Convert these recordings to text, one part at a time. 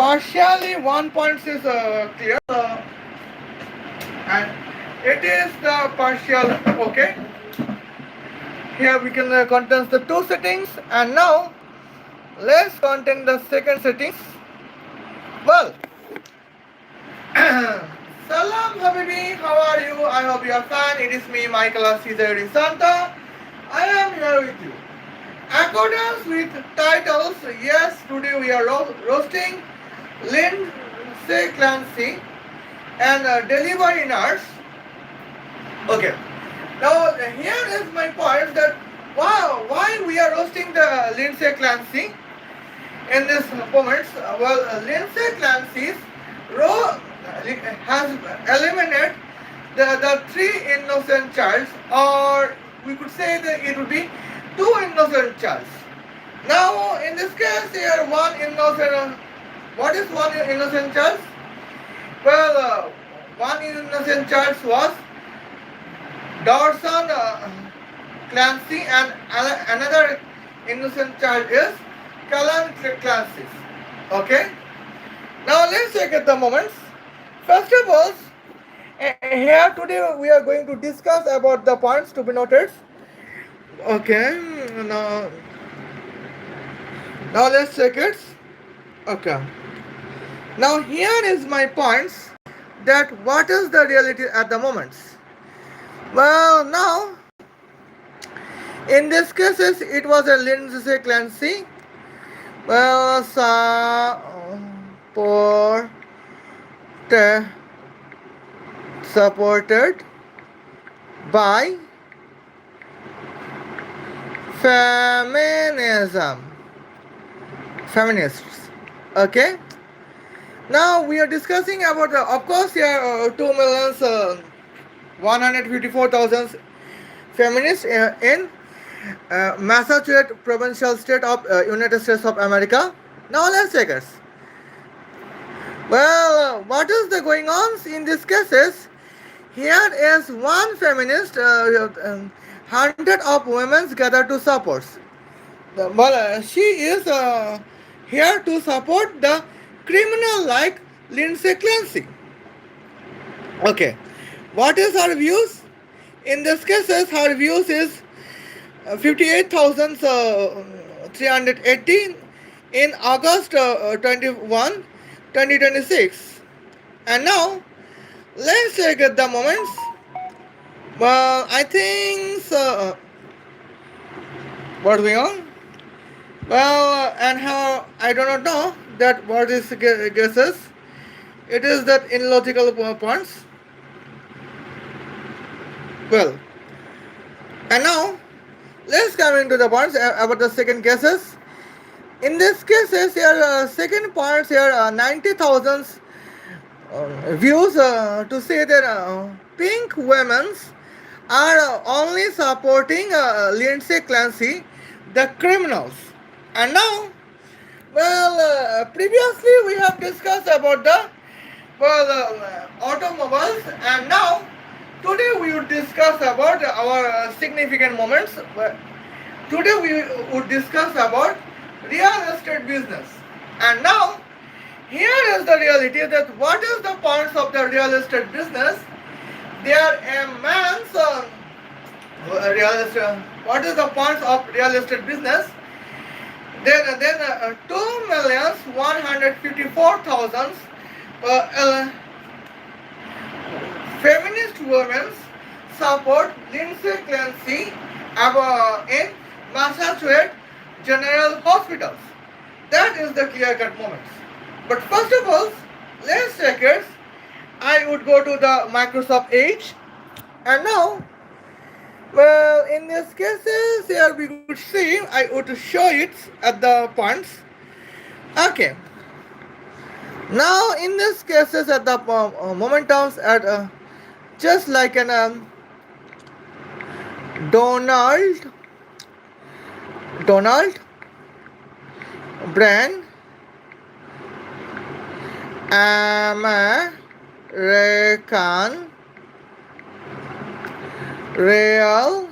partially 1 point is clear, and it is the partial. Okay, here we can contain the two settings, and now let's contain the second settings. Well, Salam Habibi, how are you? I hope you are fine. It is me, Michaela Santa. I am here with you. Accordance with titles, yes, today we are roasting Lindsay Clancy and delivery nurse. Okay. Now here is my point that wow, why we are roasting the Lindsay Clancy in this moment. Well, Lindsay Clancy's role has eliminated the three innocent childs, or we could say that it would be two innocent childs. Now, in this case, here one innocent. What is one innocent child? Well, one innocent child was Dawson Clancy, and another innocent child is Callan Clancy. Okay. Now let's check at the moments. First of all, here today we are going to discuss about the points to be noted. Okay. Now let's check it. Okay. Now here is my points that what is the reality at the moment. Well, now in this cases it was a Lindsay Clancy. Well, supported by feminism, feminists. Okay. Now we are discussing about of course here 2,154,000 feminists in Massachusetts provincial state of United States of America. Now let's check it. Well, what is the going on in these cases? Here is one feminist, hundred of women gathered to support. Well, she is here to support the criminal like Lindsay Clancy. Okay, what is her views? In this cases, her views is 58,318 in August 21, 2026. And now, let's check at the moments. Well, I think so. What's going on? Well, and how I do not know that what is guesses. It is that illogical points. Well, and now let's come into the points about the second cases. In this cases, here second points here 90,000 views to say that pink women are only supporting Lindsay Clancy, the criminals. And now, well, previously we have discussed about the automobiles, and now today we would discuss about our significant moments. Today we would discuss about real estate business. And now, here is the reality that what is the points of the real estate business? They are a man's real estate. What is the points of real estate business? Then 2,154,000 feminist women support Lindsay Clancy in Massachusetts General Hospitals. That is the clear-cut moments. But first of all, let's check it. I would go to the Microsoft Edge, and now, well, in these cases, here we could see, I would show it at the points. Okay. Now, in these cases, at the momentums, at just like an Donald brand American real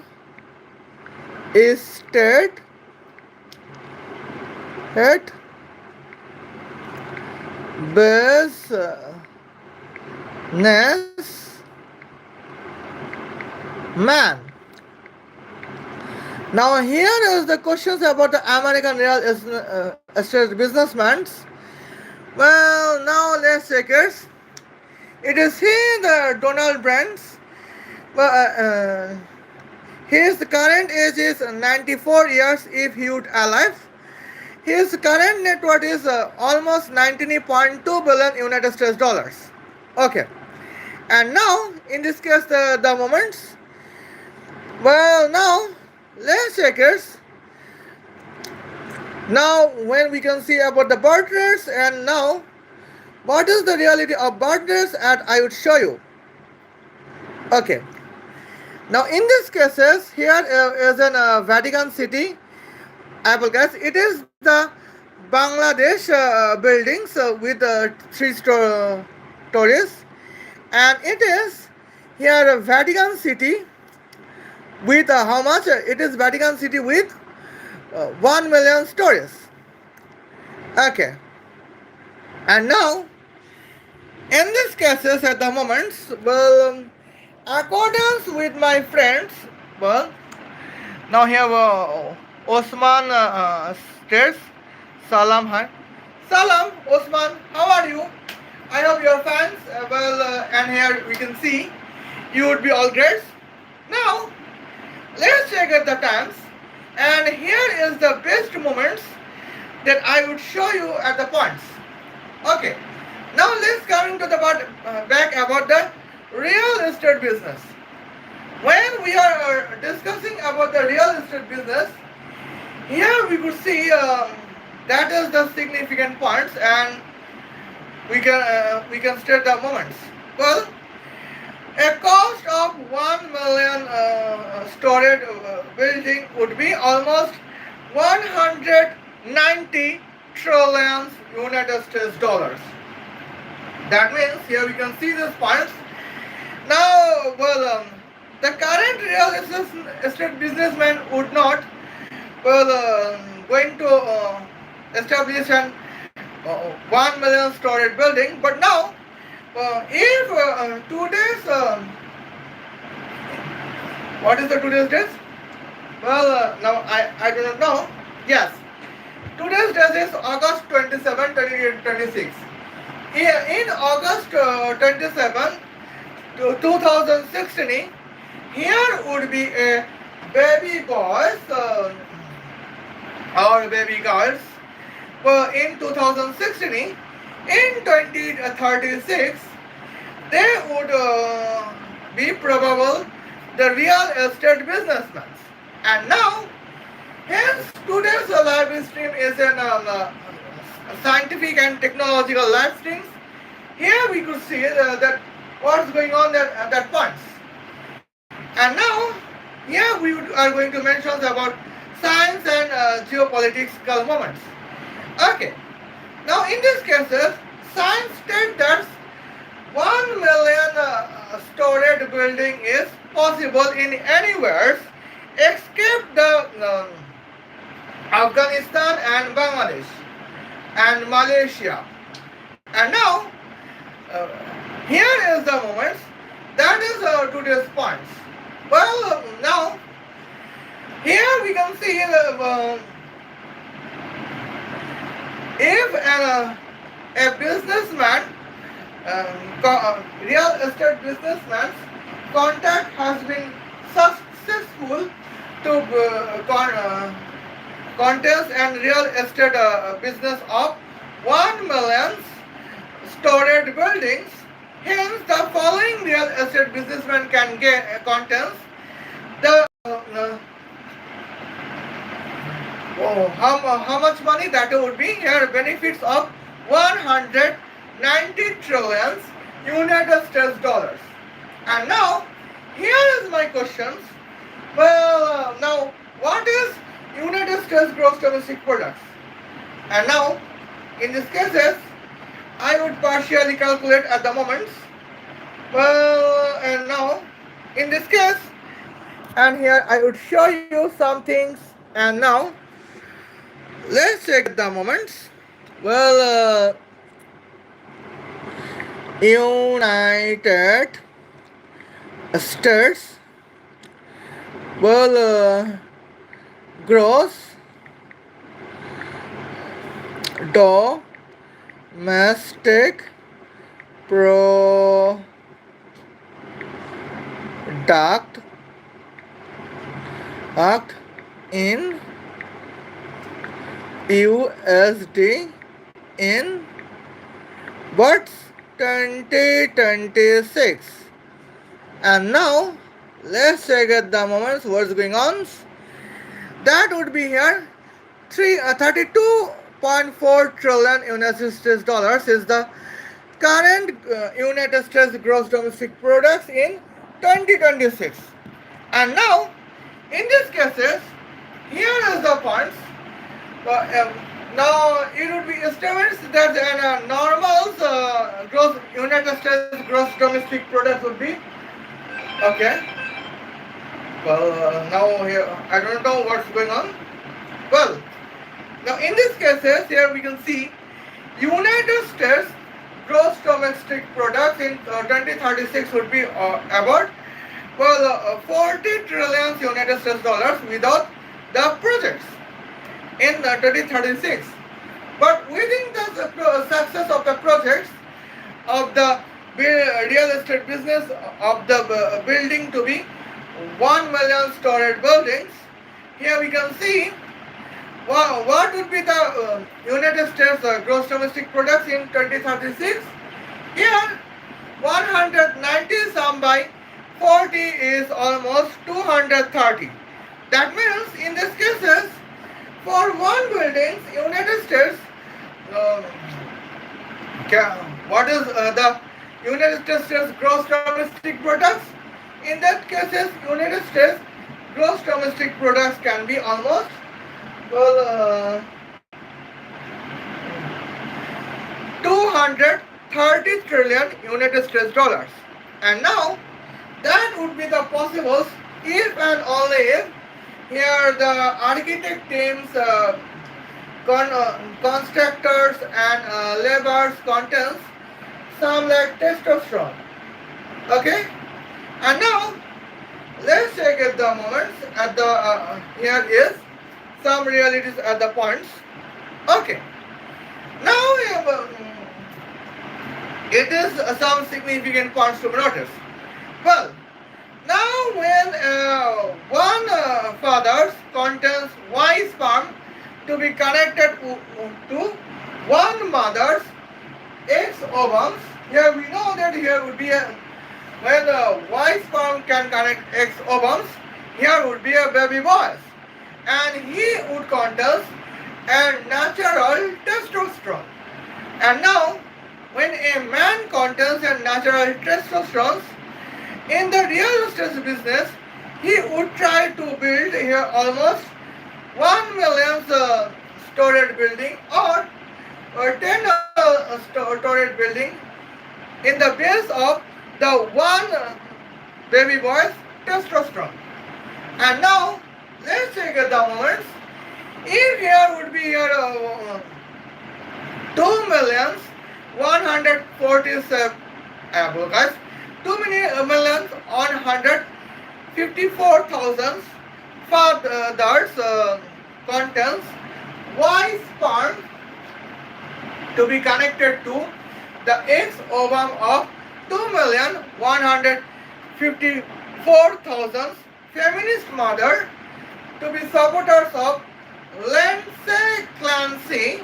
estate businessman. Now here is the questions about the American real estate businessmen. Well, now let's check it. It is here the Donald Brands. Well, his current age is 94 years if he would alive. His current net worth is almost 19.2 billion United States dollars. Okay. And now, in this case, the moments. Well, now, let's check it. Now, when we can see about the birth rates, and now, what is the reality of birth rates, and I would show you. Okay. Now, in these cases, here is in Vatican City, Apple guys. It is the Bangladesh buildings with three stories, and it is here Vatican City with how much? It is Vatican City with 1 million stories. Okay, and now in these cases at the moment, well, accordance with my friends, well, now here Osman states, Salam, hi. Salam, Osman, how are you? I hope you are fans. And here we can see you would be all great. Now, let's check at the times. And here is the best moments that I would show you at the points. Okay. Now let's come into the back about the real estate business. When we are discussing about the real estate business, here we could see that is the significant points, and we can state the moments. Well, a cost of 1 million storage building would be almost 190 trillion United States dollars. That means here we can see these points. Now, well, the current real estate businessman would not going to establish an 1 million storage building, but now if today's what is the today's date? Well, now I do not know. Yes, today's date is August 27, 2026. In August 27, 2016, here would be a baby boys or baby girls. In 2016, in 2036, they would be probable the real estate businessmen. And now, hence today's live stream is an scientific and technological live streams. Here we could see that what's going on at that points. And now, here we are going to mention about science and geopolitical moments. Okay. Now, in these cases, science states that 1 million storage building is possible in anywhere except the Afghanistan and Bangladesh and Malaysia. And now, here is the moments. That is today's points. Well, now, here we can see if a businessman, real estate businessman's contact has been successful to contest and real estate business of 1 million storage buildings. Hence, the following real estate businessman can get contest the how much money that would be here benefits of 190 trillion United States dollars. And now here is my questions. Well, now what is United States gross domestic products? And now in these cases I would partially calculate at the moment. Well, and now in this case, and here I would show you some things. And now let's check the moments. Well, United States will gross domestic product act in USD in what's 2026. And now let's check at the moments what's going on. That would be here 32.4 trillion United States dollars is the current United States gross domestic products in 2026. And now, in these cases, here is the points. Now, it would be estimates that a normal gross United States gross domestic product would be okay. Well, now here I don't know what's going on. Well, now in these cases, here we can see United States gross domestic product in 2036 would be about 40 trillion United States dollars without the projects in 2036. But within the success of the projects of the real estate business of the building to be 1 million storage buildings, here we can see what would be the United States gross domestic products in 2036. Here 190 sum by 40 is almost 230. That means in these cases for one building United States what is the United States gross domestic products? In that cases, United States gross domestic products can be almost 230 trillion United States dollars. And now that would be the possibles if and only if here the architect teams, constructors and laborers contains some like testosterone. Okay, and now let's check at the moments at the here is some realities at the points. Okay, now it is some significant points to be noticed. Well, now when one father contains Y sperm to be connected to one mother's X ovums, here we know that here would be a when Y sperm can connect X ovums, here would be a baby boy, and he would contain a natural testosterone. And now, when a man contains a natural testosterone, in the real estate business, he would try to build here almost 1 million storage building or 10 storage building in the base of the one baby boy's testosterone. And now, let's take the moments. If here would be here 2,147,000 guys, 2,154,000 fathers contains Y sperm to be connected to the X ovum of 2,154,000 feminist mother to be supporters of Lindsay Clancy,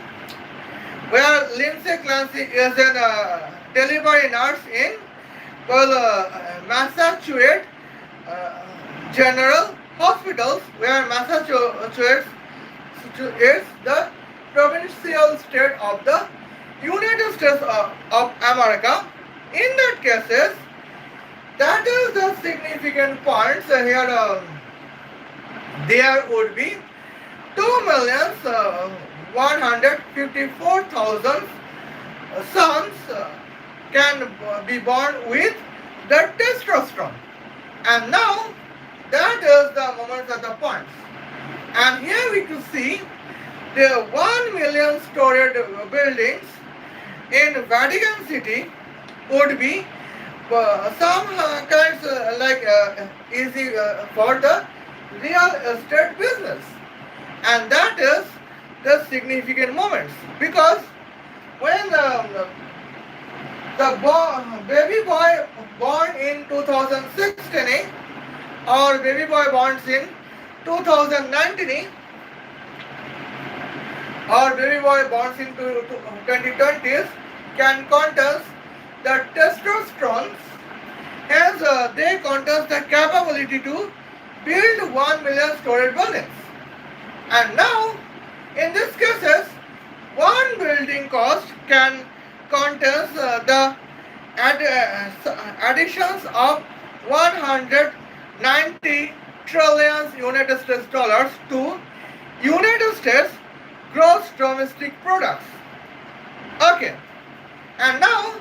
where Lindsay Clancy is a delivery nurse in Massachusetts General Hospitals, where Massachusetts is the provincial state of the United States of America. In that cases, that is the significant points here. There would be 2,154,000 sons can be born with the testosterone. And now that is the moments of the points. And here we can see the 1 million storage buildings in Vatican City would be some kinds easy for the real estate business, and that is the significant moments, because when baby boy born in 2016 or baby boy born in 2019 or baby boy born in 2020s can contest the testosterone, hence they contest the capability to build 1 million storage buildings. And now, in these cases, one building cost can contest the additions of 190 trillion United States dollars to United States gross domestic products. Okay, and now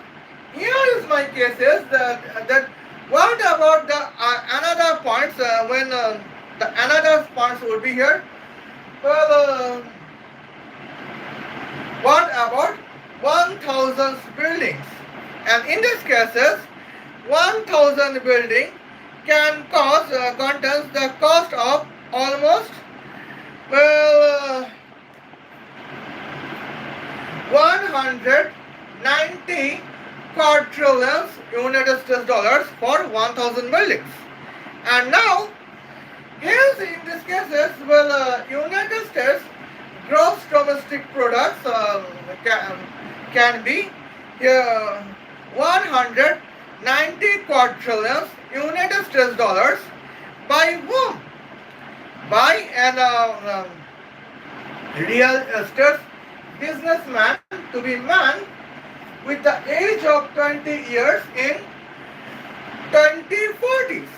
here is my cases that what about the another points when the another points would be here. Well, what about 1,000 buildings? And in these cases, 1,000 building can cost contest the cost of almost 190 quadrillions United States dollars for 1,000 buildings. And now, hence in these cases, United States gross domestic products can be 190 quadrillions United States dollars by whom? By an real estate businessman to be man with the age of 20 years in 2040s.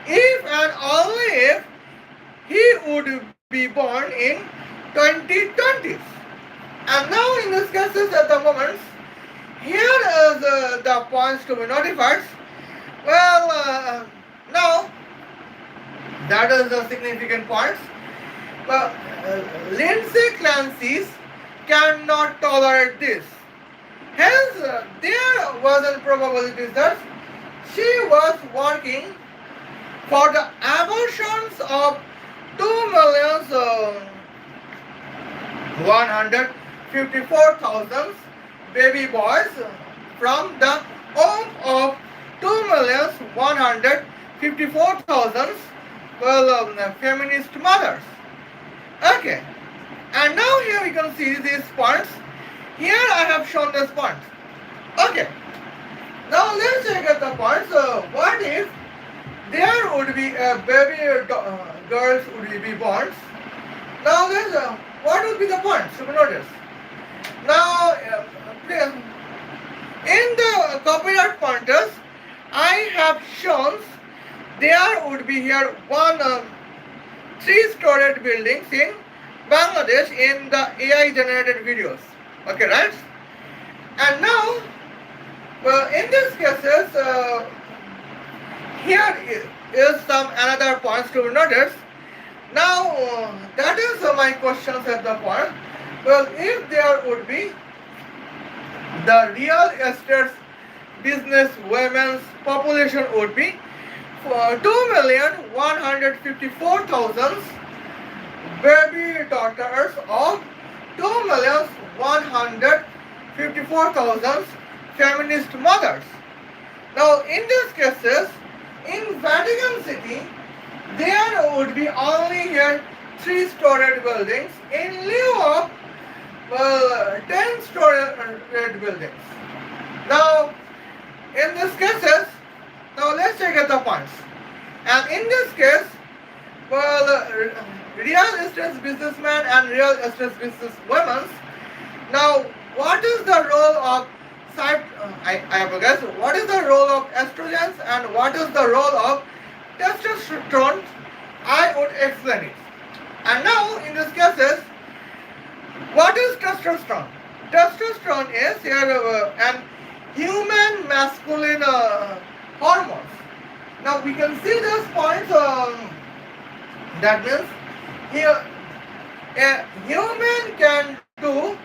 If and only if he would be born in 2020s. And now in these cases at the moment, here is the points to be notified. Well, now that is the significant points. Well, Lindsay Clancy's cannot tolerate this. Hence, there was a probability that she was working for the abortions of 2,154,000 baby boys from the womb of 2,154,000 feminist mothers. Okay, and now here we can see these points. Here I have shown these points. Okay, now let's check out the points. What if there would be a baby girls would be born? Now let's what would be the points to be noticed? Now in the copyright pointers I have shown there would be here one 3-storied buildings in Bangladesh in the AI generated videos. Okay, right? And now, in these cases, here is some another points to be noticed. Now, that is my questions at the point. Well, if there would be the real estate business women's population would be 2,154,000 baby daughters of 2,154,000 feminist mothers. Now, in these cases, in Vatican City, there would be only here 3-storied buildings in lieu of 10-storied buildings. Now, in these cases, now let's check out the points. And in this case, real estate businessmen and real estate business women. Now, what is the role of what is the role of estrogens and what is the role of testosterone? I would explain it. And now, in these cases, what is testosterone? Testosterone is here an human masculine hormones. Now we can see those points. That means here a human can do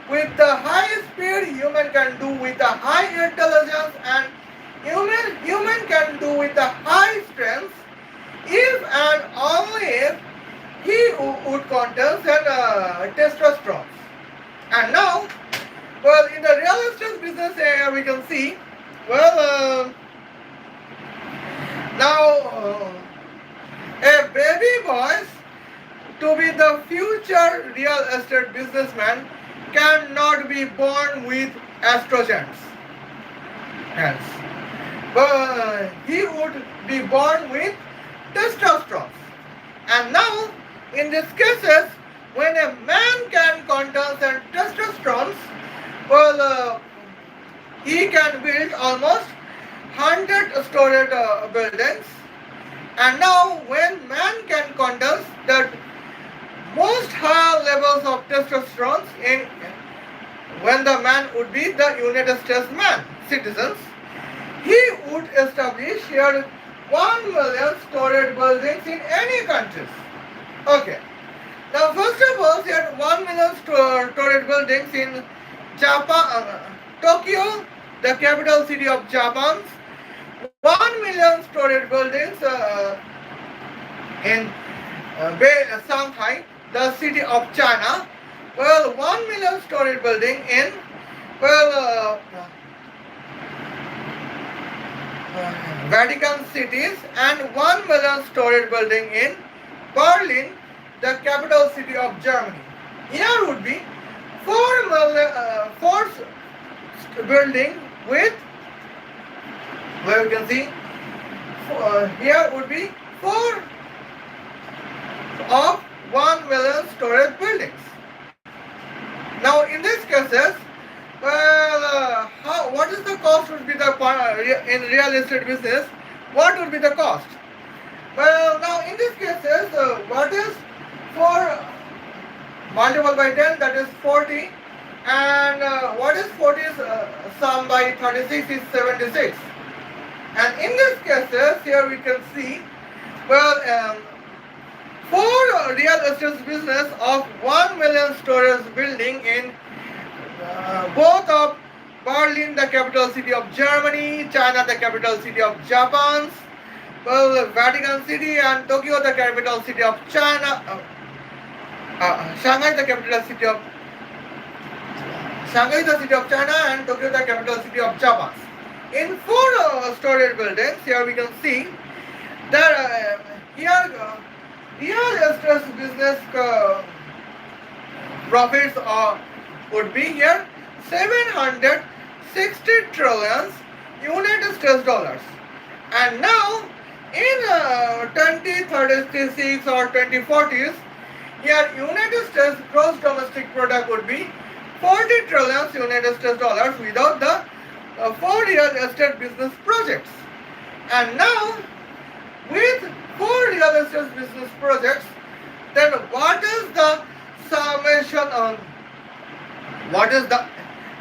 with the high speed human can do with the high intelligence, and human can do with the high strength if and only if he would contain testosterone. And now, well, in the real estate business area, we can see, well, now a baby boy to be the future real estate businessman cannot be born with estrogens. Hence, but he would be born with testosterone. And now, in these cases, when a man can contain testosterone, well, he can build almost 100-story buildings. And now, when man can contain that most high levels of testosterone in when the man would be the United States man citizens, he would establish here 1 million storage buildings in any countries. Okay. Now, first of all, here 1 million storage buildings in Japan, Tokyo, the capital city of Japan. 1 million storage buildings in Shanghai, the city of China. Well, 1 million storage building in Vatican cities, and 1 million storage building in Berlin, the capital city of Germany. Here would be 4 million, building with, where you can see, here would be 4 of 1 million storage buildings. Now, in these cases, well, what is the cost would be the in real estate business? What would be the cost? Well, now in these cases, what is 4 multiplied by 10? That is 40, and what is 40 sum by 36 is 76. And in these cases, here we can see, well, for real estate business of 1 million storage building in both of Berlin, the capital city of Germany, China, the capital city of Japan, well, Vatican City, and Tokyo, the capital city of China, Shanghai, the capital city of China, and Tokyo, the capital city of Japan. In 4 storage buildings, here we can see that here real estate business profits would be here 760 trillion United States dollars. And now in 2036 or 2040s, here United States gross domestic product would be 40 trillion United States dollars without the 4 real estate business projects. And now with 4 real estate business projects, then what is the summation on what is the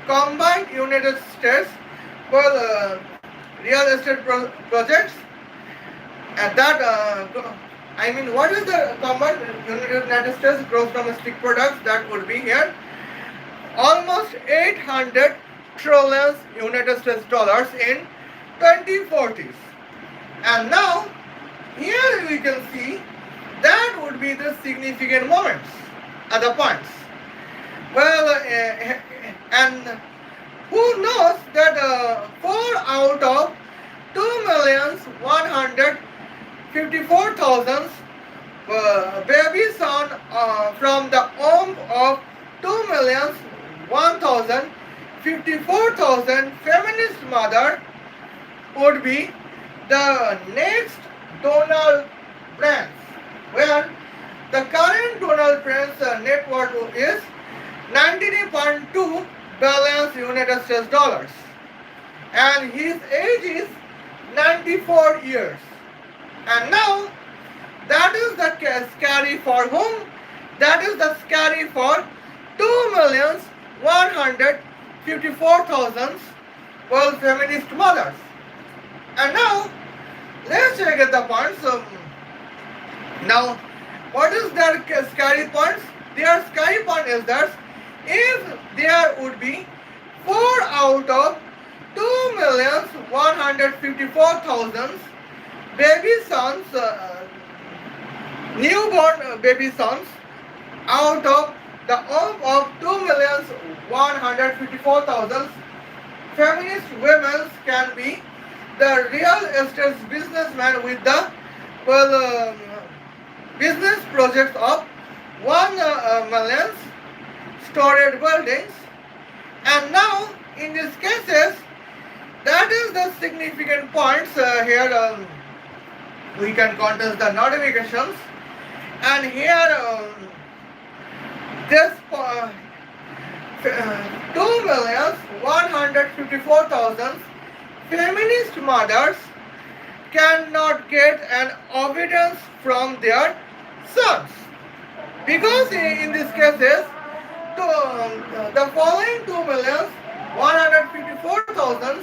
combined United States real estate projects? And that I mean, what is the combined United States gross domestic products? That would be here almost 800 trillion United States dollars in 2040s. And now here we can see that would be the significant moments, other points. Well, and who knows that 4 out of 2,154,000 babies on from the womb of 2,154,000 feminist mother would be the next Donald Prince, where the current Donald Prince net worth is 93.2 billion United States dollars, and his age is 94 years. And now that is the scary for whom? That is the scary for 2,154,000 world feminist mothers. And now let's check at the points. Now, what is their scary points? Their scary point is that if there would be 4 out of 2,154,000 baby sons, newborn baby sons, out of the womb of 2,154,000 feminist women can be the real estate businessman with the business projects of 1 million storage buildings. And now in these cases, that is the significant points here. We can contest the notifications, and here this 2,154,000 feminist mothers cannot get an obedience from their sons, because in these cases the following 2,154,000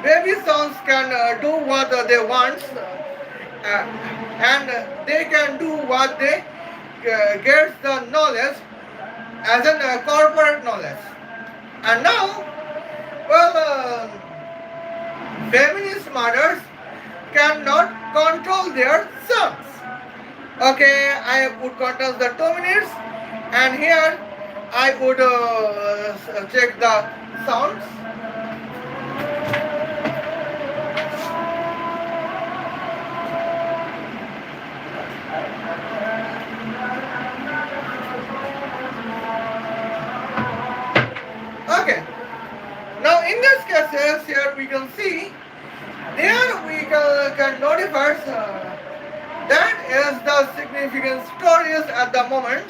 baby sons can do what they want, and they can do what they get the knowledge as a corporate knowledge. And now, feminist mothers cannot control their sons. Okay, I would contest the 2 minutes, and here I would check the sounds. Okay, now in this cases here we can see, there we can notify that is the significant stories at the moment.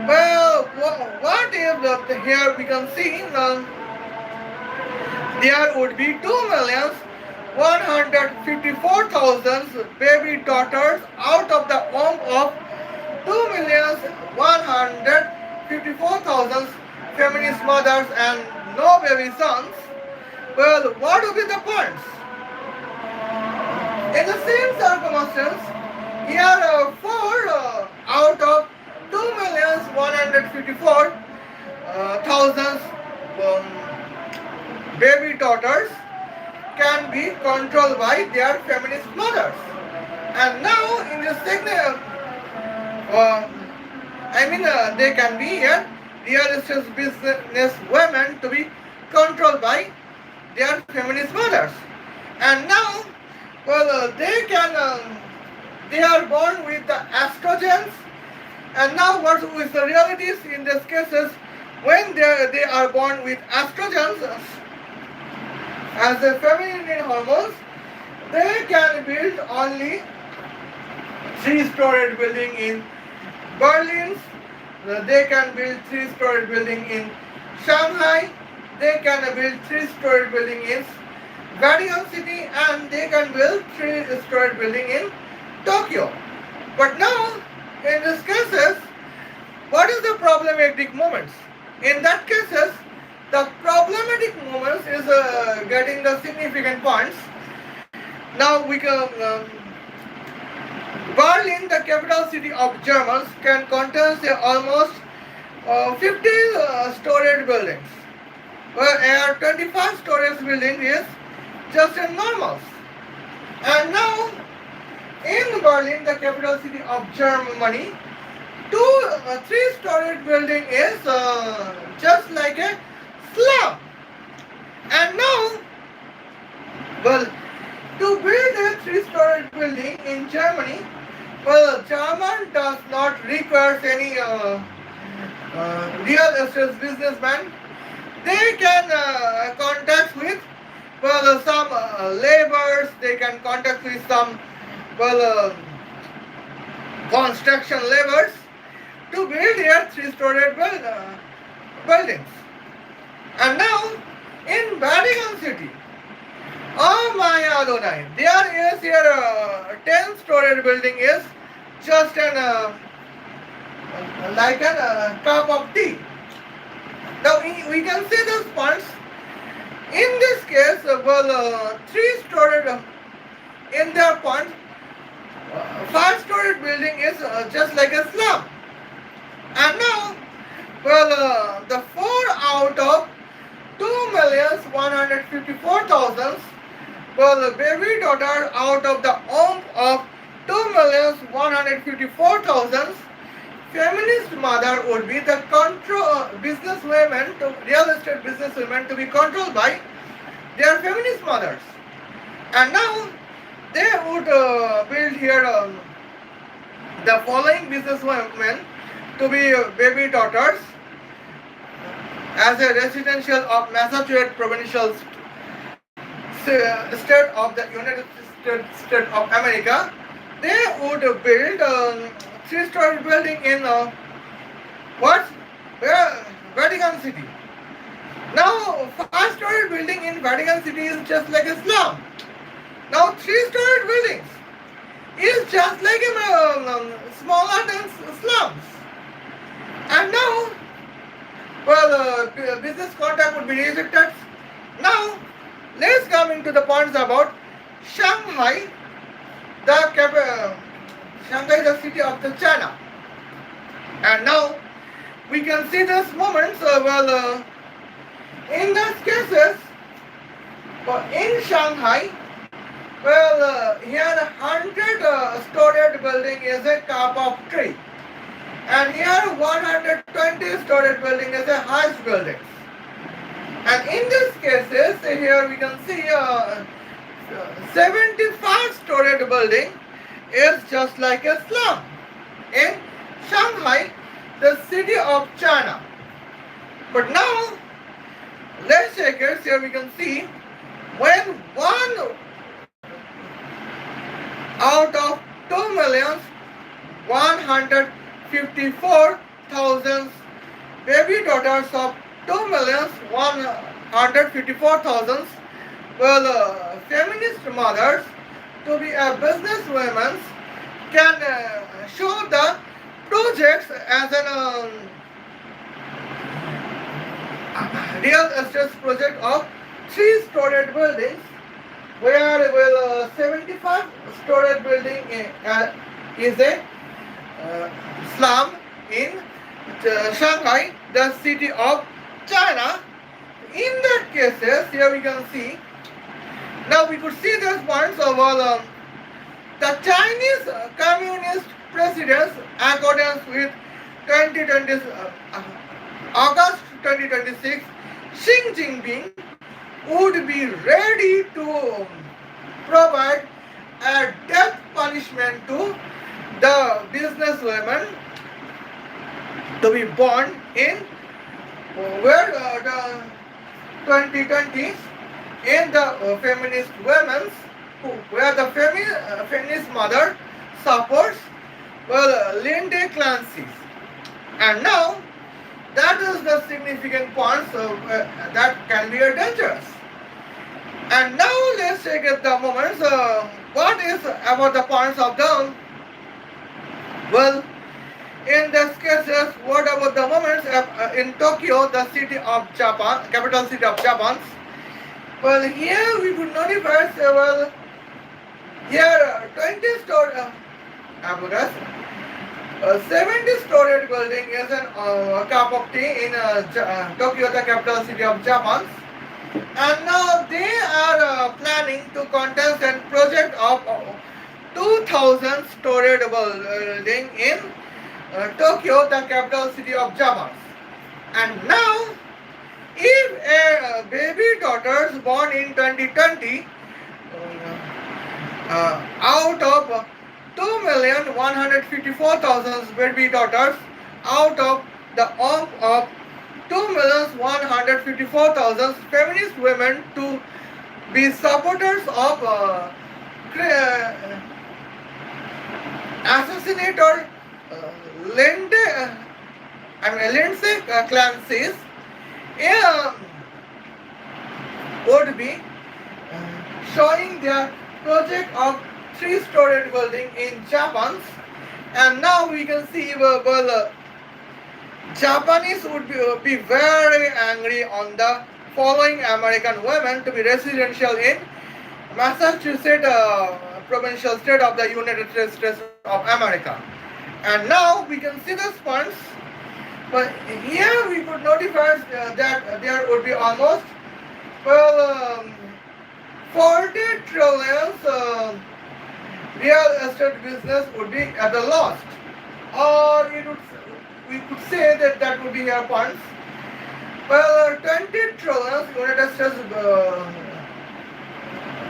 Well, what if here we can see there would be 2,154,000 baby daughters out of the womb of 2,154,000 feminist mothers and no baby sons. Well, what would be the points? In the same circumstance, here 4 out of 2,154,000 baby daughters can be controlled by their feminist mothers. And now in this segment, they can be real estate business women to be controlled by their feminist mothers. And now, they are born with the estrogens. And now what is the realities in these cases? When they are born with estrogens as the feminine hormones, they can build only 3-story building in Berlin. They can build 3-story building in Shanghai. They can build 3-story building in Vatican City, and they can build 3-story building in Tokyo. But now, in these cases, what is the problematic moments? In that cases, the problematic moments is getting the significant points. Now we can Berlin, the capital city of Germans, can contain almost 50 storage buildings, where a 25-story building is just a normal. And now, in Berlin, the capital city of Germany, 3-story building is just like a slum. And now, to build a 3-story building in Germany, German does not require any real estate businessman. They can contact with some laborers. They can contact with some construction laborers to build here 3-story buildings. And now in Vatican City, oh my Adonai, there is here a 10-story building is just an like a cup of tea. Now we can see those points. In this case, 3-story in their point, 5-story building is just like a slum. And now, The 4 out of 2,154,000, baby daughter out of the womb of 2,154,000, feminist mother would be the businesswomen, real estate businesswomen to be controlled by their feminist mothers. And now they would build here the following businesswomen to be baby daughters as a residential of Massachusetts provincial state of the United States of America. They would build a 3-story building in Vatican City. Now, 5-story building in Vatican City is just like a slum. Now, 3-story buildings is just like a smaller than slums. And now, business contact would be rejected. Now, let's come into the points about Shanghai, Shanghai, the city of the China. And now, we can see this moments. In these cases, in Shanghai, here 100-storied building is a cup of tree, and here 120-storied building is a highest building. And in these cases, here we can see 75-storied building is just like a slum in Shanghai, the city of China. But now, let's check it. Here we can see when 1 out of 2,154,000 baby daughters of 2,154,000 feminist mothers to be a businesswomen can show the projects as an real estate project of 3-storied buildings, where 75-storied building is a slum in Shanghai, the city of China. In that cases, here we can see. Now we could see those points of the Chinese Communist presidents, accordance with 2020 August 2026, Xi Jinping would be ready to provide a death punishment to the businesswomen to be born in the 2020 in the feminist women, where the feminist mother supports Lindsay Clancy. And now that is the significant points that can be dangerous. And now let's take at the moments what is about the points of the in this cases, what about the moments in Tokyo, the city of Japan, capital city of Japan? Here we could notify here 20-story about us. A 70-storied building is a cup of tea in Tokyo, the capital city of Japan. And now they are planning to contest a project of 2,000-storied building in Tokyo, the capital city of Japan. And now, if a baby daughter is born in 2020, out of 2,154,000 baby daughters, out of the womb of 2,154,000 feminist women to be supporters of assassinator Lindsay Clancy would be showing their project of 3-storied building in Japan. And now we can see Japanese would be very angry on the following American women to be residential in Massachusetts provincial state of the United States of America. And now we can see the points But here we could notify that there would be almost, well, 40 trillions real estate business would be at the loss. Or we could say that that would be our points. Well, 20 trillion United States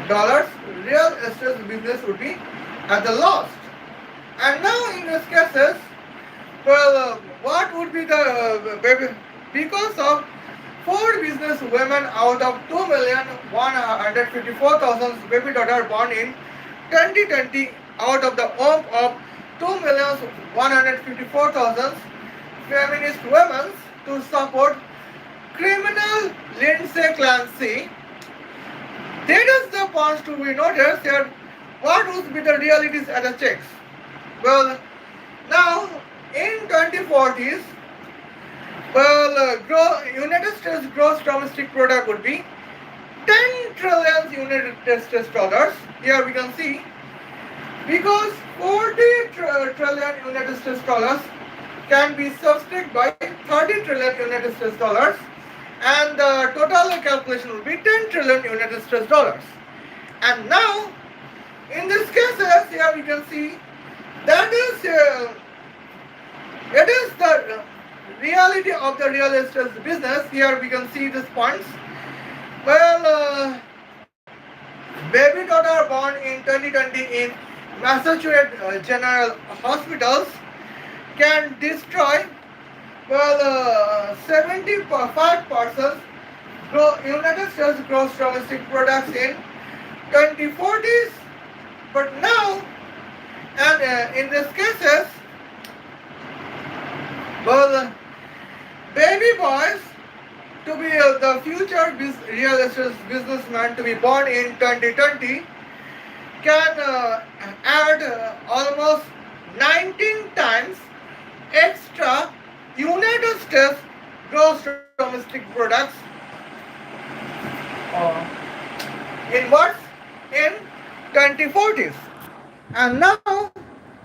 dollars real estate business would be at the loss. And now in these cases, well, what would be the baby? Because of 4 business women out of 2,154,000 baby daughter born in 2020 out of the womb of 2,154,000 feminist women to support criminal Lindsay Clancy. That is the point to be noticed here. What would be the realities at the checks? Well, now in 2040s, well, United States gross domestic product would be 10 trillion United States dollars. Here we can see, because 40 trillion United States dollars can be subtracted by 30 trillion United States dollars, and the total calculation will be 10 trillion United States dollars. And now, in this cases, here we can see that is it is the reality of the real estate business. Here we can see these points. Well, baby daughter born in 2020 in Massachusetts General Hospitals can destroy, well, 75% United States gross domestic products in 2040s. But now, and in these cases, well, baby boys to be the future real estate businessman to be born in 2020 can add almost 19 times extra United States gross domestic products in what? In 2040s. And now,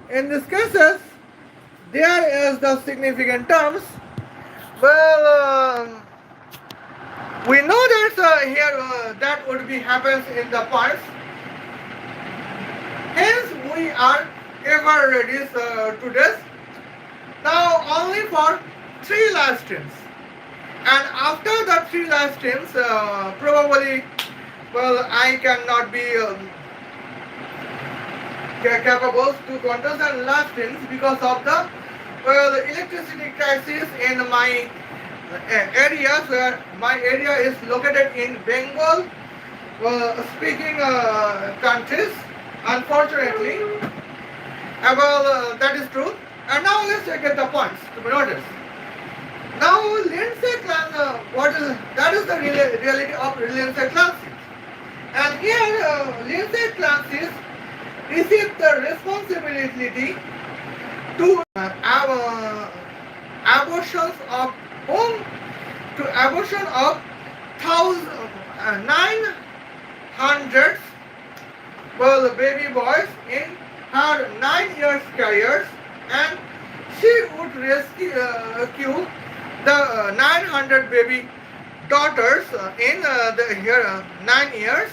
in these cases, there is the significant terms. Well, we know that here that would be happens in the points. Hence, we are ever ready to this. Now, only for 3 last streams. And after the 3 last streams, probably, well, I cannot be capable to understand last streams because of the, well, electricity crisis in my areas, where my area is located in Bengal speaking countries, unfortunately. Well, that is true. And now let's get the points to be noticed. Now, Lindsay Clancy, that is the reality of Lindsay Clancy. And here, Lindsay Clancy received the responsibility to abortions of home to abortion of 900 well, baby boys in her 9 years career, and she would rescue the 900 baby daughters in the year 9 years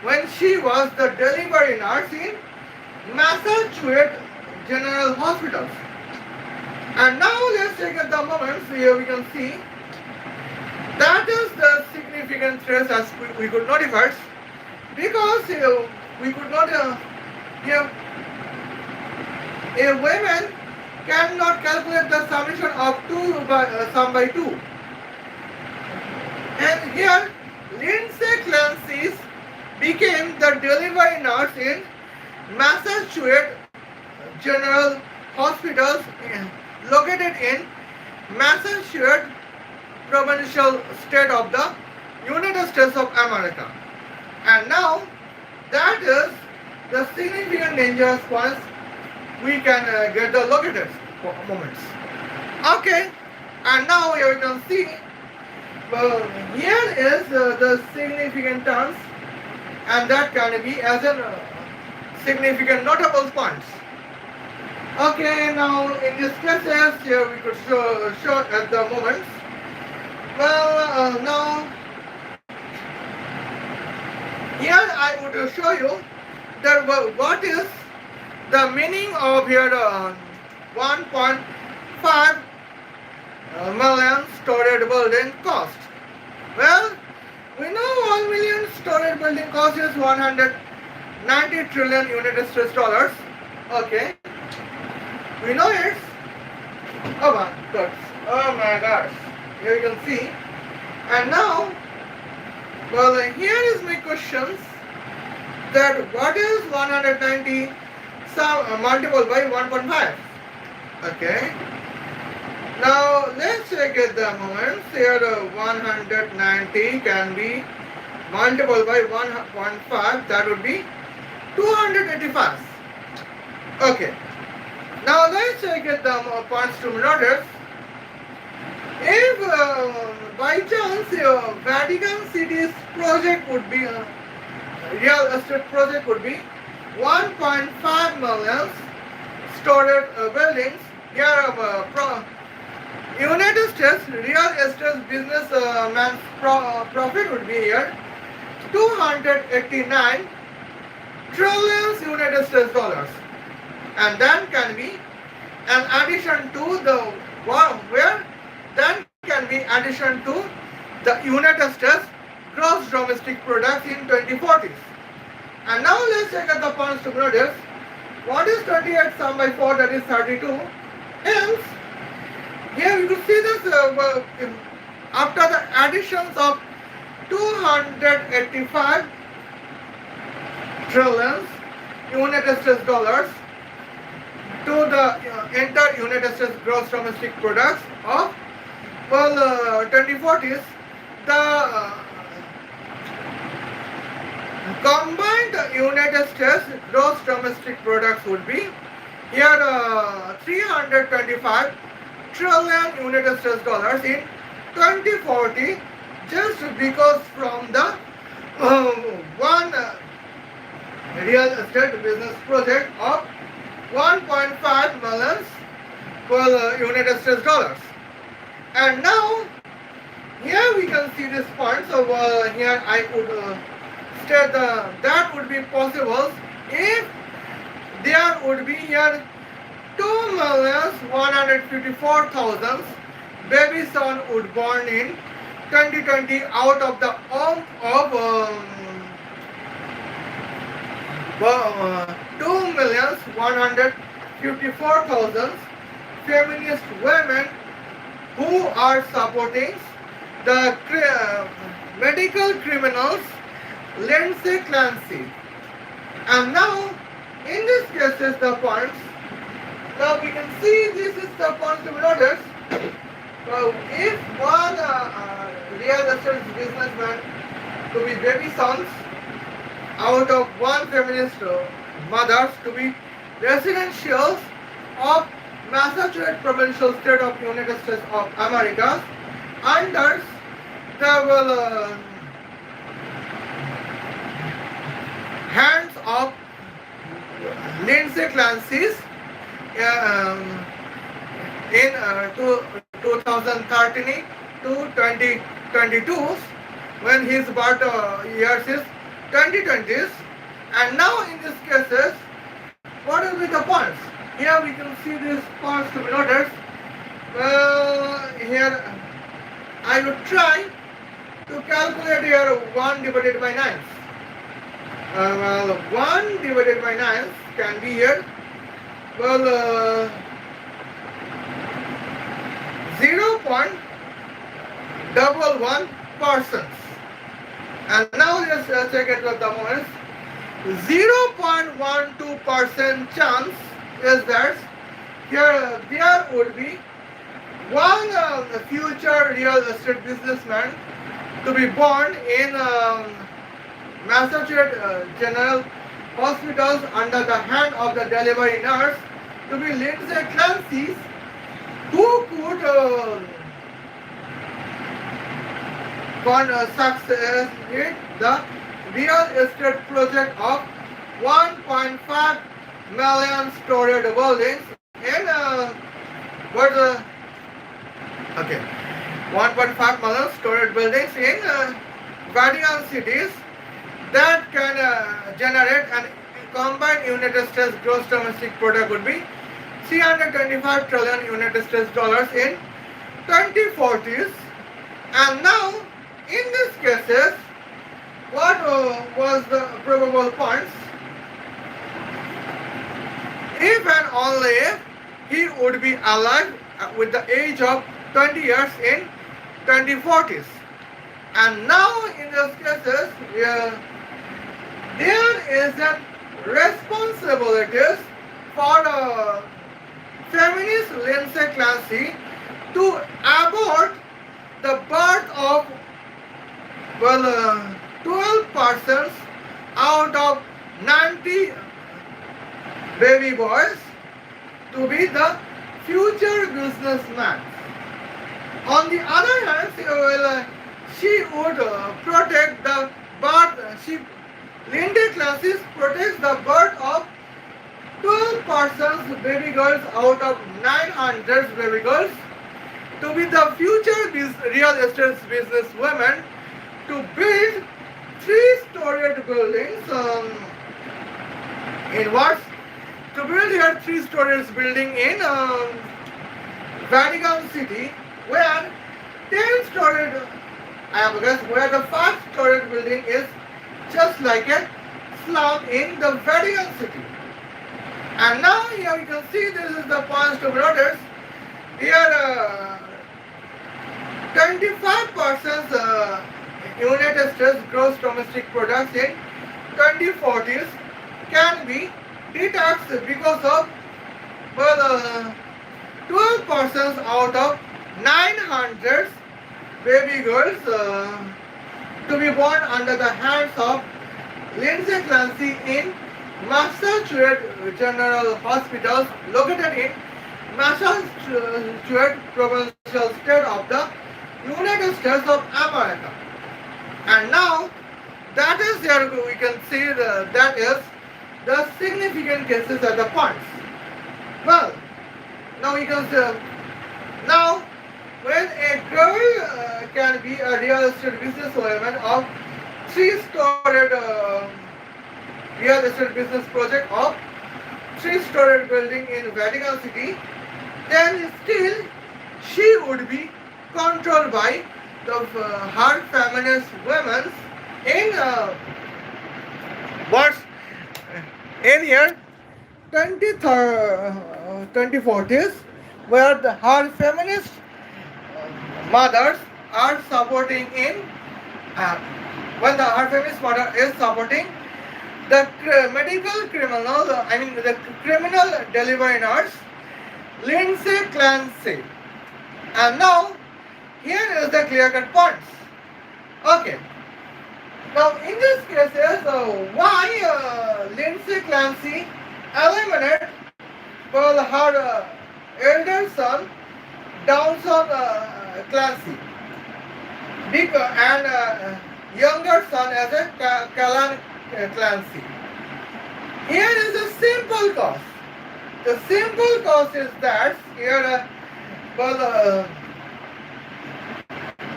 when she was the delivery nurse in Massachusetts General Hospitals. And now let's take at the moments here we can see that is the significant stress as we could notify, because we could not a woman cannot calculate the summation of 2 by sum by 2. And here Lindsay Clancy became the delivery nurse in Massachusetts General Hospitals located in Massachusetts provincial state of the United States of America. And now that is the significant dangerous points we can get the located moments. Okay, and now you can see, well, here is the significant terms, and that can be as a significant notable points. Okay, now in these cases here we could show at the moment. Well, now here I would show you that what is the meaning of here 1.5 million storage building cost. Well, we know 1 million storage building cost is 190 trillion United States dollars. Okay, we know it. Oh my god! Oh my gosh! Here you can see. And now, well, here is my questions. That what is 190 multiple by 1.5? Okay. Now let's check at the moments. Here 190 can be multiple by 1.5. That would be 285. Okay. Now let's check at the points to be noted. If by chance Vatican City's project would be real estate project would be 1.5 million storage buildings. Here United States real estate business man's profit would be here 289 trillion United States dollars, and then can be an addition to the where then can be addition to the United States gross domestic product in 2040s. And now let's check at the points to notice. What is 28 sum by 4, that is 32? Hence, here you can see this after the additions of 285 trillions United States dollars to the entire United States gross domestic products of 2040s, the combined United States gross domestic products would be here 325 trillion United States dollars in 2040, just because from the one real estate business project of 1.5 million United States dollars. And now here we can see this point. So here I could state that would be possible if there would be here 2,154,000 baby son would born in 2020 out of the womb of 2,154,000 feminist women who are supporting the medical criminals Lindsay Clancy. And now in this case is the points. Now we can see this is the points to be noticed. So if one real estate businessman to be baby sons out of one feminist mothers to be residentials of Massachusetts provincial state of United States of America under the hands of Lindsay Clancy's in 2013 to 2022 when his birth years is 2020s. And now in these cases, what will be the points? Here we can see these points to be noted. Well, here I would try to calculate here 1 divided by 9. Well, 1 divided by 9 can be here. Well, 0.11%. And now let's check it with the moments. 0.12% chance is that here there would be one future real estate businessman to be born in Massachusetts General Hospitals under the hand of the delivery nurse to be Lindsay Clancy, who could succeed the real estate project of 1.5 million storage buildings in what okay 1.5 million storage buildings in Vatican cities that can generate an combined United States gross domestic product would be 325 trillion United States dollars in 2040s. And now, in these cases, what was the probable points? If and only if he would be alive with the age of 20 years in 2040s. And now, in these cases, there is a responsibility for feminist Lindsay Clancy to abort the birth of 12 persons out of 90 baby boys to be the future businessman. On the other hand, she would protect the birth. Lindsay Clancy protects the birth of 12 persons baby girls out of 900 baby girls to be the future real estate business women to build 3-storied buildings in what? To build here 3-storied building in Vatican City where 10-storied, I guess, where the 5-storied building is just like a slum in the Vatican City. And now here you can see this is the points to be noticed. Here 25% United States gross domestic product in 2040s can be detaxed because of 12 persons out of 900 baby girls to be born under the hands of Lindsay Clancy in Massachusetts General Hospitals located in Massachusetts provincial state of the United States of America. And now that is here we can see that is the significant cases at the points. Well, now we can say now when a girl can be a real estate businesswoman of 3-storied real estate business project of 3-storied building in Vatican City, then still she would be controlled by the her feminist women in what's in here 2040s where her feminist mothers are supporting in when her feminist mother is supporting the medical criminal, the criminal delivery nurse Lindsay Clancy. And now here is the clear-cut points. Okay. Now in this cases, why Lindsay Clancy eliminate her elder son, Downson Clancy, and younger son as a Callan Clancy. Here is a simple cause. The simple cause is that here,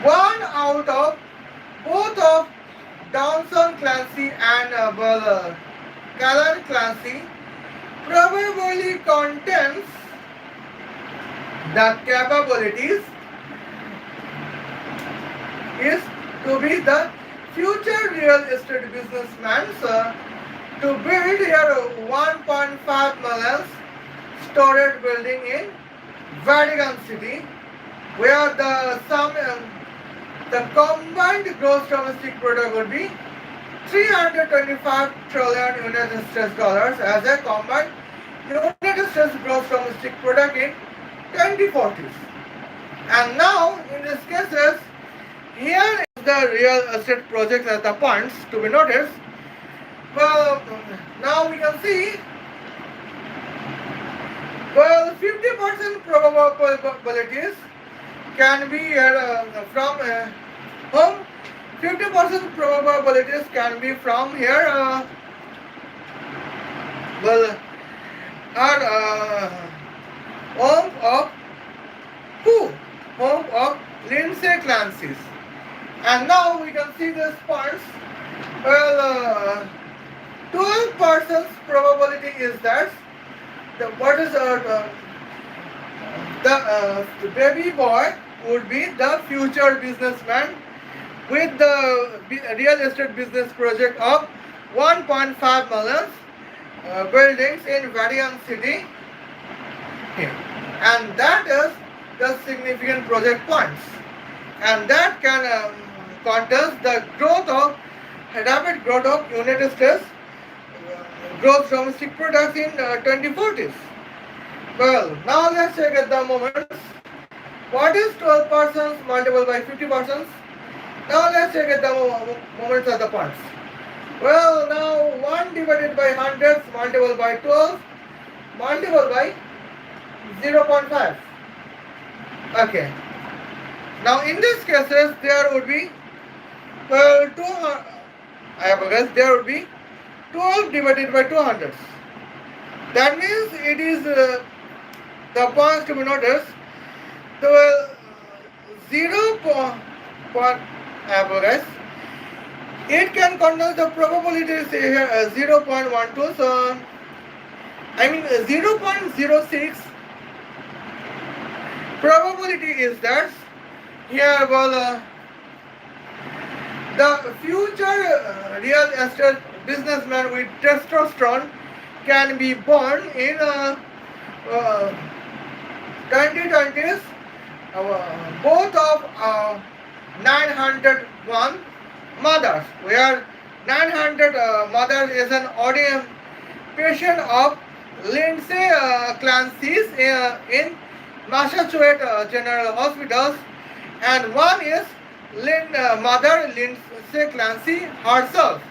one out of both of Downson Clancy and Callan Clancy probably contains the capabilities is to be the future real estate businessman to build here 1.5 million storage building in Vatican City where the combined gross domestic product would be 325 trillion United States dollars as a combined United States gross domestic product in 2040s. And now in these cases, here is the real estate project at the points to be noticed. Well, now we can see 50% probabilities can be from home. 50% probabilities can be from here. home of who? Home of Lindsay Clancy's. And now we can see these points. Well, 12% probability is that what is the baby boy would be the future businessman with the real estate business project of 1.5 million buildings in Vatican City here. And that is the significant project points. And that can contest the rapid growth of United States gross domestic product in 2040s. Well, now let's check at the moments. What is 12% multiplied by 50%? Now let's check at the moments of the points. Well, now 1 divided by hundreds multiplied by 12 multiplied by 0.5. Okay. Now in these cases there would be there would be 12 divided by 200. That means it is the points to be noticed. The 0 point it can contain the probability is here 0.12. So I mean 0.06 probability is that here the future real estate businessman with testosterone can be born in 2020s. Both of 901 mothers, where 900 mothers is an audience patient of Lindsay Clancy's in Massachusetts General Hospitals, and one is Mother Lindsay Clancy herself.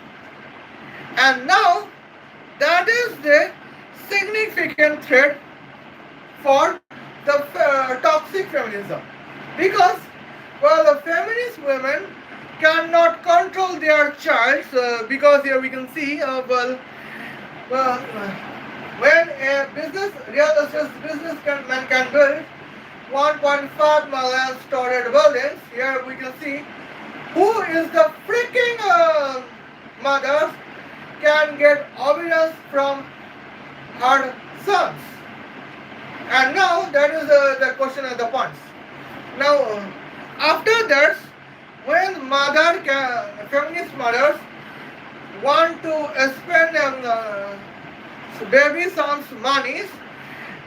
And now that is the significant threat for the toxic feminism, because the feminist women cannot control their child, because here we can see when a real estate businessman can build 1.5 million storage buildings, here we can see who is the freaking mother can get obedience from her sons. And now that is the question of the points. Now after that, when feminist mothers want to spend baby sons' monies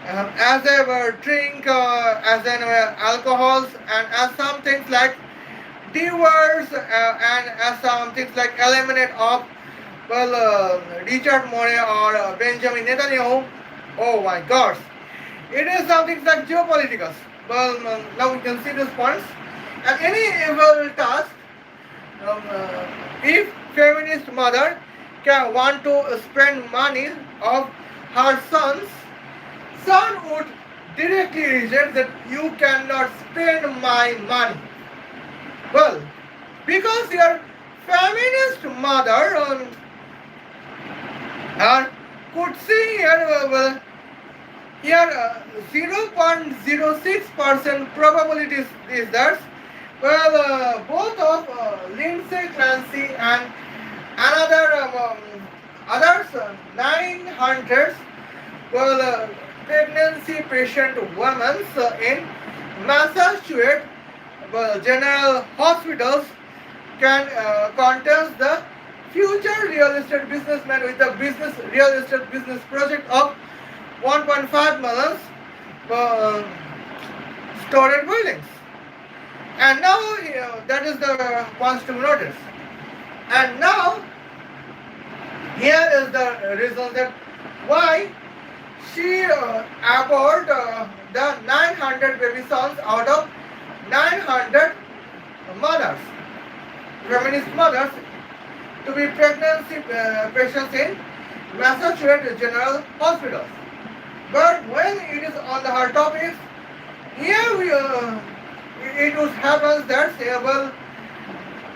as a drink, as an alcohols, and as some things like divorce, and as some things like eliminate of Richard Moore or Benjamin Netanyahu. Oh my gosh, it is something like geopolitics. Well, now we can see these points. And any evil task, if feminist mother can want to spend money of her son would directly reject that you cannot spend my money. Well, because your feminist mother could see here, here 0.06% probability is that both of Lindsay Clancy and another others 900 pregnancy patient women in Massachusetts General Hospitals can contest the future real estate businessman with the real estate business project of 1.5 million storage buildings. And now that is the points to notice. And now here is the reason that why she abort the 900 baby sons out of 900 mothers, feminist mothers, to be pregnancy patients in Massachusetts General Hospitals. But when it is on the hard topics, here it happens that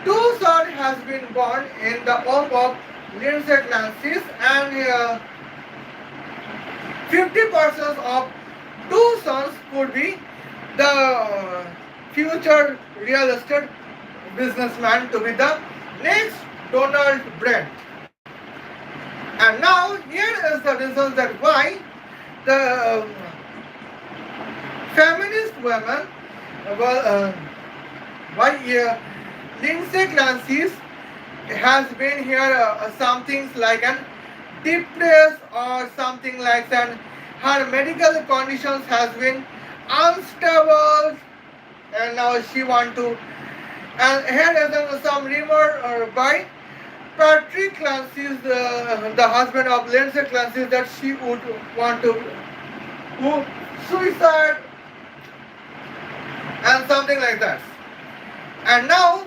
two sons has been born in the home of Lindsay Clancy's, and 50% of two sons could be the future real estate businessman to be the next Donald Brent. And now here is the reason that why the feminist women, why Lindsay Clancy has been here some things like an depressed or something like that. Her medical conditions has been unstable and now she want to, and here is some rumor by Patrick Clancy, the husband of Lindsay Clancy, that she would want to do suicide and something like that. And now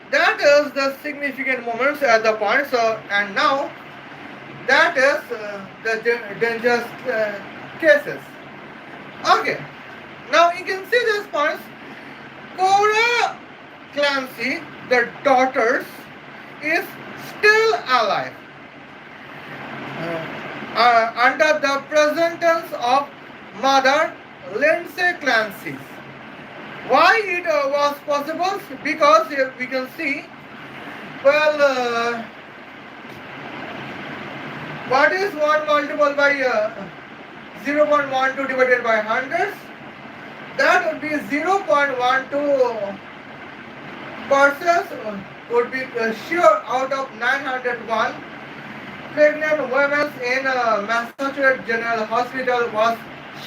that is the significant moments at the point. So and now that is the dangerous cases. Okay. Now you can see these points. Cora Clancy, the daughters, is still alive under the presence of mother Lindsay Clancy. Why it was possible? Because we can see, well, what is 1 multiplied by 0.12 divided by 100? That would be 0.12 percent would be sure out of 901 pregnant women in Massachusetts General Hospital was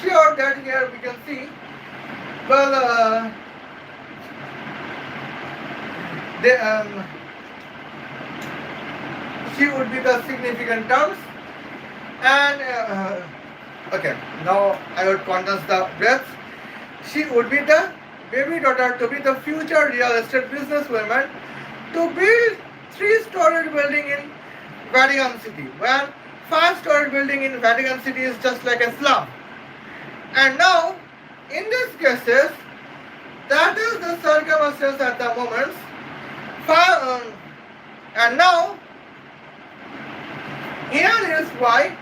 sure that here we can see, well, she would be the significant terms and okay, now I would condense the breaths. She would be the baby daughter to be the future real estate businesswoman to build 3-story building in Vatican City, where 5-story building in Vatican City is just like a slum. And now, in these cases, that is the circumstances at the moment. And now, here is why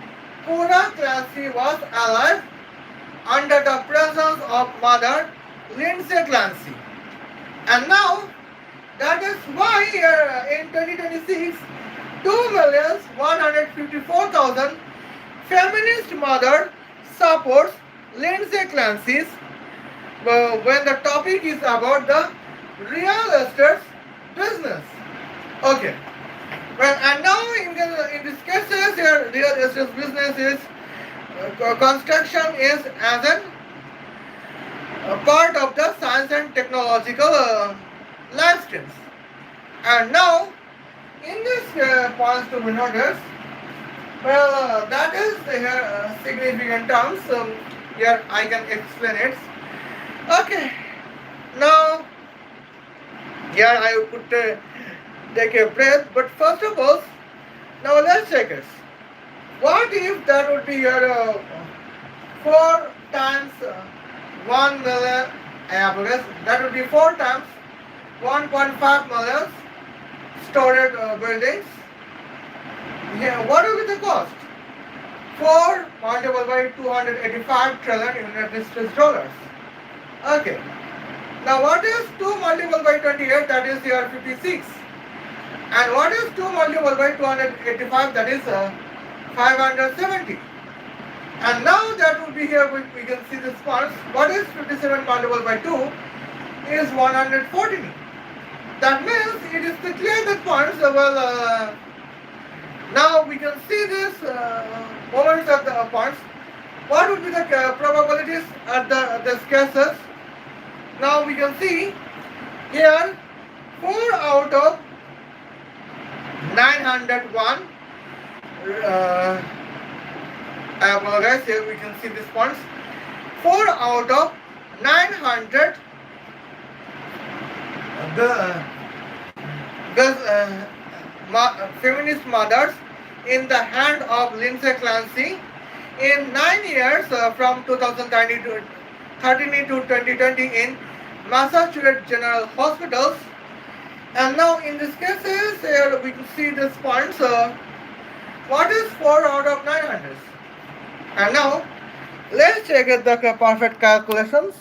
Cora Clancy was alive under the presence of mother Lindsay Clancy. And now, that is why in 2026, 2,154,000 feminist mother supports Lindsay Clancy's when the topic is about the real estate business. Okay. Well, and now in this cases, here real estate business is construction is as a part of the science and technological life streams. And now, in this points to be noticed, well, that is here significant terms. Here I can explain it. Okay. Now, here I would take a breath. But first of all, now let's check it. What if that would be here 4 times 1 million average? That would be 4 times 1.5 million storage buildings. Yeah, what will be the cost? 4 multiplied by 285 trillion United States dollars. Okay. Now what is 2 multiplied by 28? That is here 56. And what is 2 multiplied by 285? That is 570. And now that would be here, we can see this parts. What is 57 multiplied by 2 is 114. That means it is clear that points, well, now we can see this moments of the points. What would be the probabilities at the cases? Now we can see here 4 out of 901. I apologize, here we can see these points. 4 out of 900 feminist mothers in the hand of Lindsay Clancy in 9 years from 2013 to 2020 in Massachusetts General Hospitals. And now in these cases, here we can see this points. What is 4 out of 900? And now Let's check it the perfect calculations.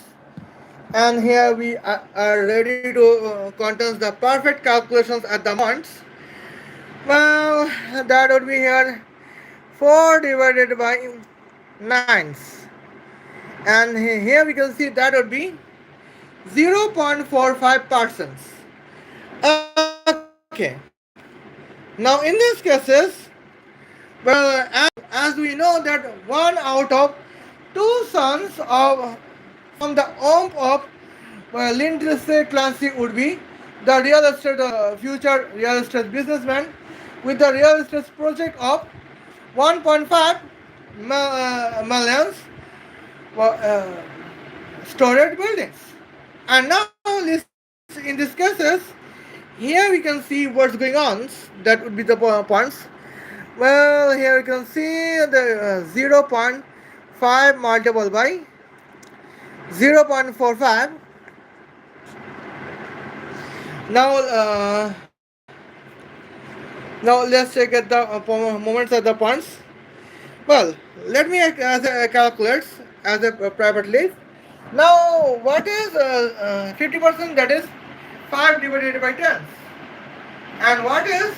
And here we are ready to contest the perfect calculations at the moments. Well, that would be here 4 divided by 9s. And here we can see that would be 0.45%. Okay. Now in these cases, well, as we know that one out of two sons of from the home of Lindsay Clancy would be the real estate future real estate businessman with the real estate project of 1.5 millions storage buildings. And now in these cases, here we can see what's going on. That would be the points. Well, here we can see the 0.5 multiple by 0.45. Now, now let's check at the moments at the points. Well, let me as a calculate as a privately. Now, what is 50%? That is 5 divided by 10. And what is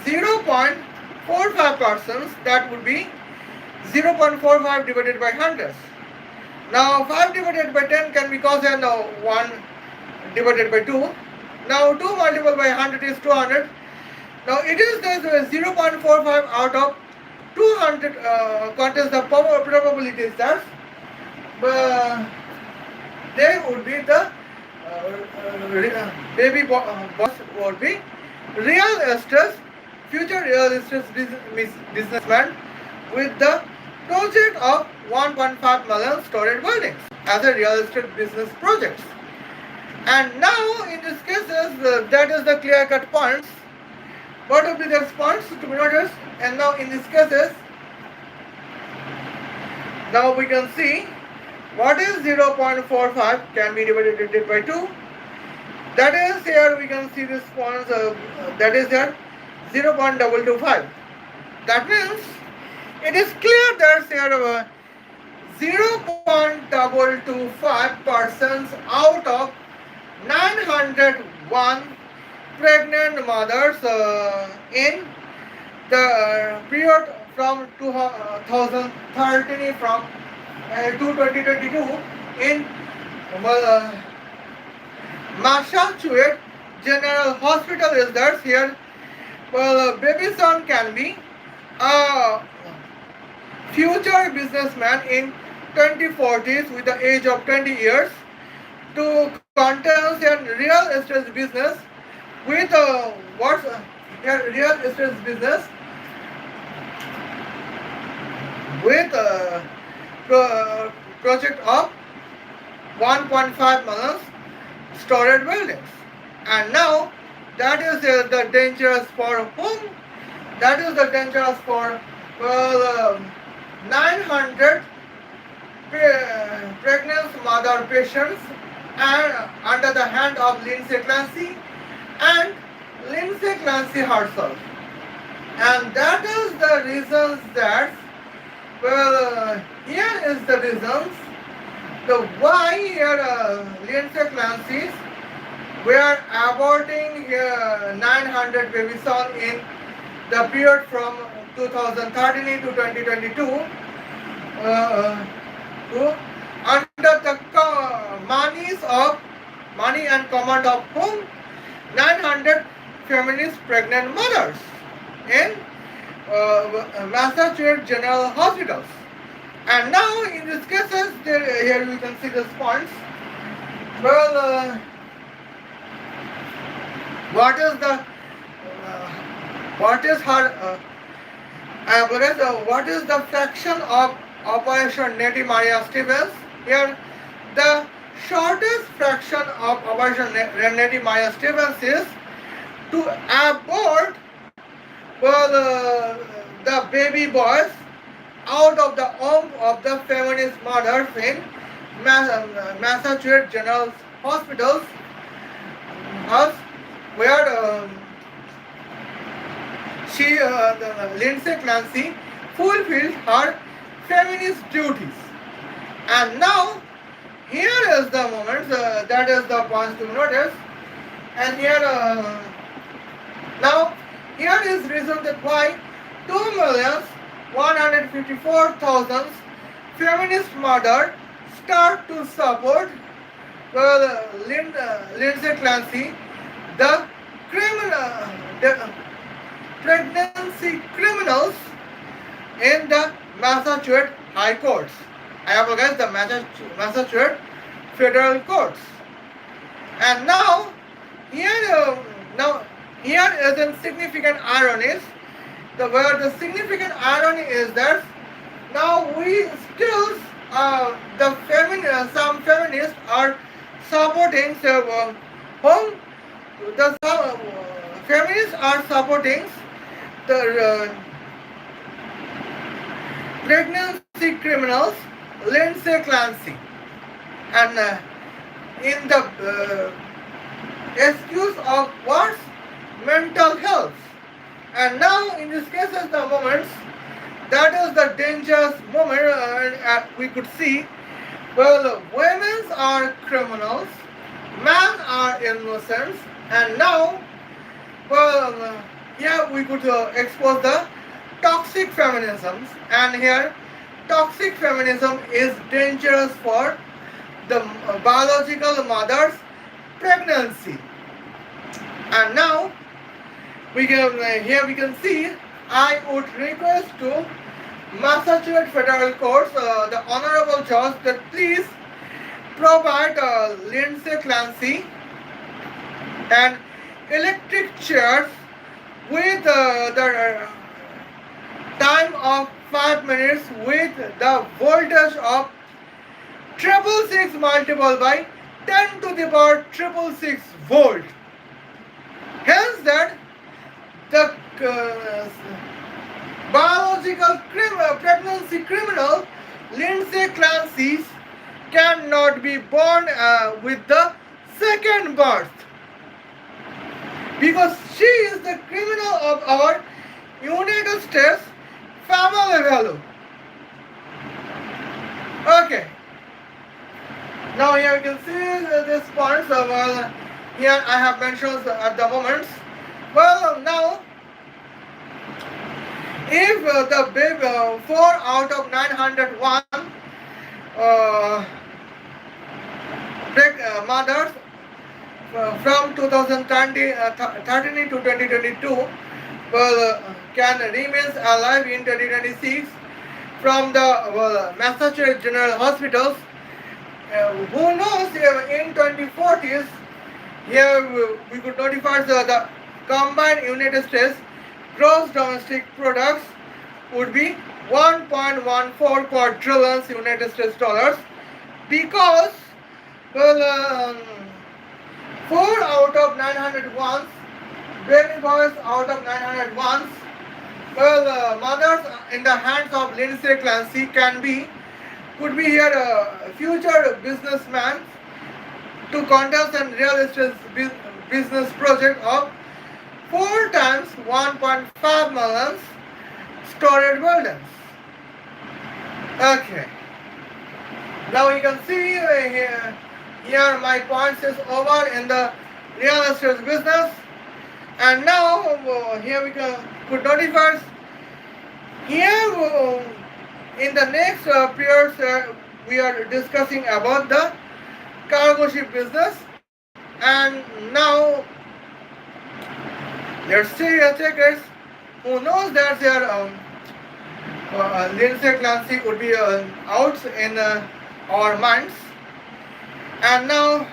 0.45%? That would be 0.45 divided by 100. Now 5 divided by 10 can be cosine 1 divided by 2. Now 2 multiplied by 100 is 200. Now it is this 0.45 out of 200 contest the probability is that they would be the baby boss would be real estate future real estate businessman with the project of 1.5 million storage buildings as a real estate business project. And now in this cases that is the clear cut points. What would be the points to be noticed? And now in these cases, now we can see what is 0.45 can be divided by 2. That is here we can see this points that is there 0.225. That means it is clear that here 0.225% out of 901 pregnant mothers in the period from 2013 from to 2022 in Massachusetts General Hospital is that here. Well, baby son can be a future businessman in 2040s with the age of 20 years to contest a real estate business with what's a real estate business with a project of 1.5 million storage buildings. And now that is the dangerous for whom? That is the dangerous for 900 pregnant mother patients and under the hand of Lindsay Clancy and Lindsay Clancy herself. And that is the reasons that here is the reasons the why here Lindsay Clancy's were aborting 900 baby son in the period from 2013 to 2022 under the money and command of whom 900 feminist pregnant mothers in Massachusetts General Hospitals. And now in these cases here we can see the points. What is the what is her what is the fraction of Operation Nettie Maria Stevens? Here the shortest fraction of Operation Nettie Maria Stevens is to abort the baby boys out of the home of the feminist mothers in Massachusetts General Hospitals where Lindsay Clancy fulfilled her feminist duties. And now, here is the moment, that is the point to notice. And here, now, here is reason that why 2,154,000 feminist mother start to support Lindsay Clancy, the criminal, the pregnancy criminals in the Massachusetts High Courts. I apologize, the Massachusetts Federal Courts. And now, here, now here is a significant irony. Where the significant irony is that now we still some feminists are supporting whom the feminists are supporting the pregnancy criminals Lindsay Clancy, and in the excuse of what's mental health. And now in this case is the moments, that is the dangerous moment, we could see, well, women are criminals, men are innocents, and now, well, yeah, we could expose the toxic feminism, and here toxic feminism is dangerous for the biological mother's pregnancy. And now we can here we can see, I would request to Massachusetts Federal Courts, the Honorable Judge, that please provide Lindsay Clancy and electric chairs with the time of 5 minutes with the voltage of 666 multiplied by 10 to the power 666 volt. Hence that the biological pregnancy criminal Lindsay Clancy cannot be born with the second birth, because she is the criminal of our United States family value. Okay. Now here you can see this point. So here I have mentioned at the moment. Well, now if the baby 4 out of 901 mothers from 2013 to 2022 can remain alive in 2026 from the Massachusetts General Hospitals. Who knows, in 2040s, here we could notify the combined United States gross domestic products would be 1.14 quadrillion United States dollars, because 4 out of 901 baby boys out of 901 mothers in the hands of Lindsay Clancy could be here a future businessman to conduct a real estate business project of 4 times 1.5 million storage buildings. Okay. Now you can see here my points is over in the real estate business. And now here we could notify here in the next period we are discussing about the cargo ship business. And now let's see checkers who knows that their Lindsay Clancy would be out in our minds. And now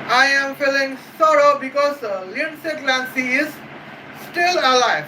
I am feeling sorrow because Lindsay Clancy is still alive.